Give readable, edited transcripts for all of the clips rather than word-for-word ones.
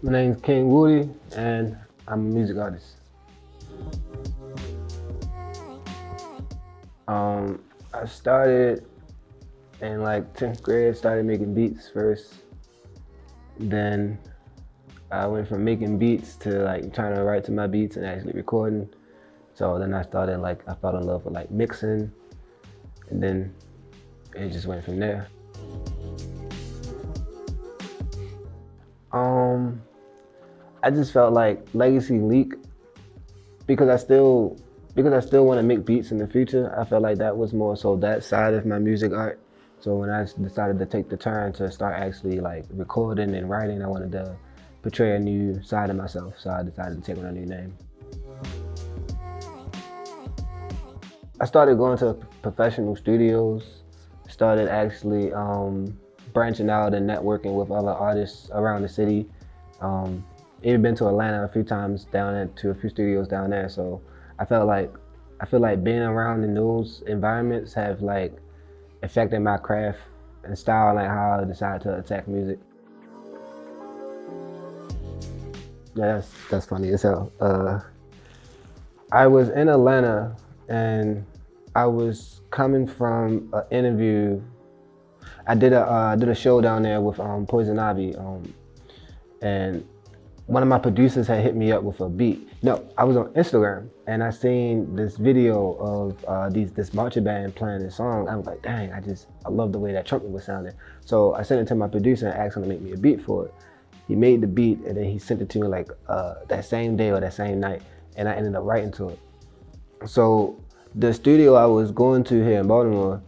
My name's King Woudie, and I'm a music artist. I started in like 10th grade, started making beats first. Then I went from making beats to like trying to write to my beats and actually recording. So then I fell in love with like mixing, and then it just went from there. I just felt like legacy leak because I still want to make beats in the future. I felt like that was more so that side of my music art. So when I decided to take the turn to start actually like recording and writing, I wanted to portray a new side of myself. So I decided to take on a new name. I started going to professional studios, started actually branching out and networking with other artists around the city. Even been to Atlanta a few times to a few studios down there. So I feel like being around in those environments have like affected my craft and style, like how I decided to attack music. Yeah, that's funny as hell. I was in Atlanta and I was coming from an interview. I did a show down there with Poison Ivy, and one of my producers had hit me up with a beat. No, I was on Instagram and I seen this video of this marching band playing this song. I was like, dang, I love the way that trumpet was sounding. So I sent it to my producer and asked him to make me a beat for it. He made the beat and then he sent it to me like that same day or that same night, and I ended up writing to it. So the studio I was going to here in Baltimore,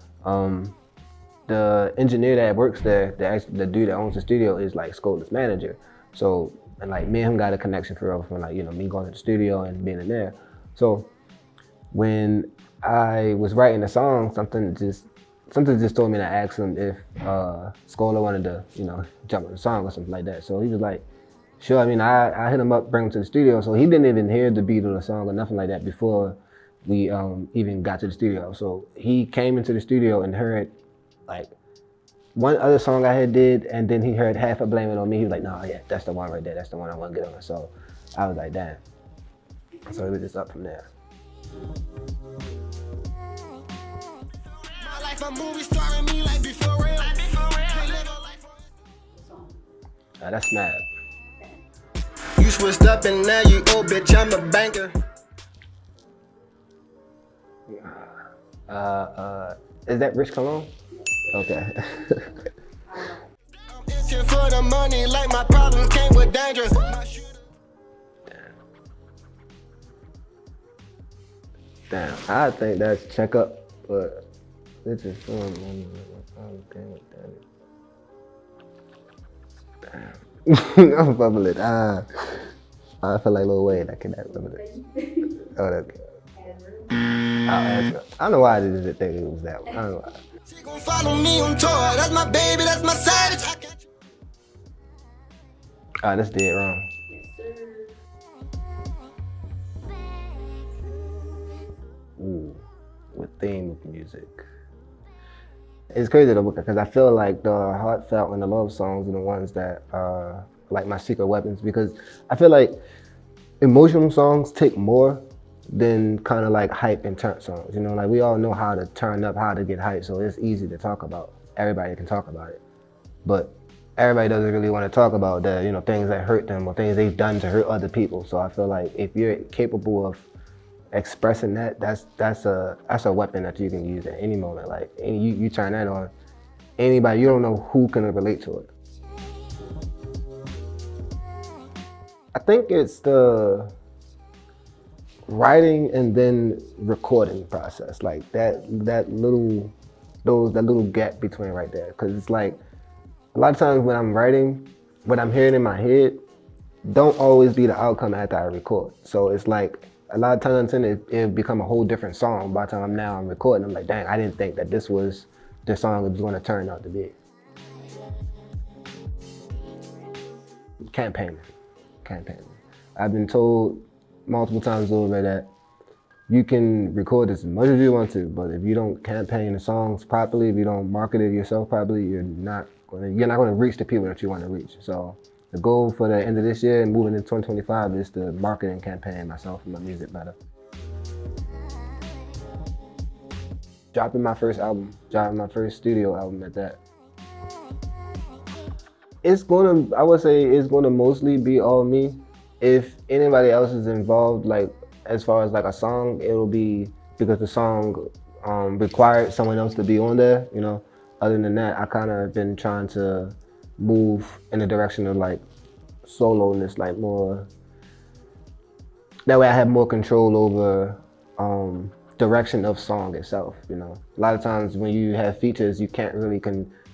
the engineer that works there, the dude that owns the studio is like Scott's manager. So, and like me and him got a connection for real from like, you know, me going to the studio and being in there. So when I was writing the song, something just told me to ask him if Scola wanted to, you know, jump on the song or something like that. So he was like, sure. I mean, I hit him up, bring him to the studio. So he didn't even hear the beat of the song or nothing like that before we even got to the studio. So he came into the studio and heard like one other song I had did, and then he heard half of Blame It On Me. He was like, no, yeah, that's the one right there. That's the one I want to get on. So I was like, damn. So it was just up from there. That's Mad. You switched up and now you old bitch, I'm a banker. Is that Rich Cologne? Okay. I'm itching for the money like my problems came with danger. Damn, I think that's Check Up, but it's just for the money like my problems came with danger. Damn. I'm bubbling. I feel like Lil Wayne. I cannot remember this. Oh, okay. I don't know why I didn't think it was that one. I don't know why. She gon' follow me on tour. That's my baby, that's my savage. That's dead wrong. Yes, sir. Ooh, with theme with music. It's crazy though, because I feel like the heartfelt and the love songs are the ones that are like my secret weapons, because I feel like emotional songs take more than kind of like hype and turn songs. You know, like we all know how to turn up, how to get hype, so it's easy to talk about. Everybody can talk about it. But everybody doesn't really want to talk about the, you know, things that hurt them or things they've done to hurt other people. So I feel like if you're capable of expressing that, that's a weapon that you can use at any moment. Like you turn that on, anybody, you don't know who can relate to it. I think it's the writing and then recording process, like that little gap between right there. Cause it's like a lot of times when I'm writing, what I'm hearing in my head don't always be the outcome after I record. So it's like a lot of times it'll become a whole different song by the time I'm recording. I'm like, dang, I didn't think that this was the song it was gonna turn out to be. Campaigning. I've been told multiple times over that you can record as much as you want to, but if you don't campaign the songs properly, if you don't market it yourself properly, you're not gonna reach the people that you want to reach. So The goal for the end of this year and moving into 2025 is the marketing campaign myself and my music better. Dropping my first album, dropping my first studio album at that. I would say it's gonna mostly be all me. If anybody else is involved, like as far as like a song, it'll be because the song required someone else to be on there, you know. Other than that, I kind of been trying to move in the direction of like soloist, like more. That way I have more control over direction of song itself, you know. A lot of times when you have features, you can't really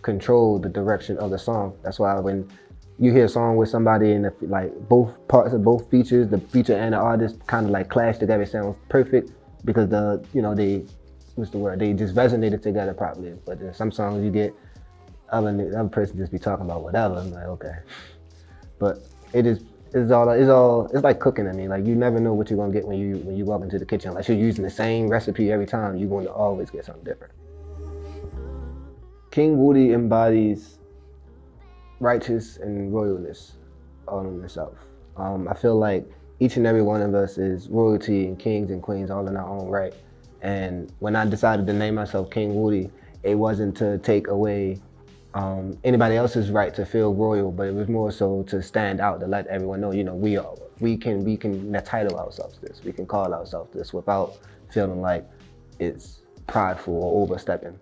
control the direction of the song. That's why when you hear a song with somebody and like both parts of both features, the feature and the artist kind of like clash together, it sounds perfect because they just resonated together properly. But in some songs you get other person just be talking about whatever. I'm like, okay. But it's like cooking to me. Like you never know what you're gonna get when you walk into the kitchen. Like you're using the same recipe every time, you're going to always get something different. King Woudie embodies righteous and royalness all in itself. I feel like each and every one of us is royalty and kings and queens all in our own right. And when I decided to name myself King Woudie, it wasn't to take away anybody else's right to feel royal, but it was more so to stand out, to let everyone know, you know, we can title ourselves this, we can call ourselves this without feeling like it's prideful or overstepping.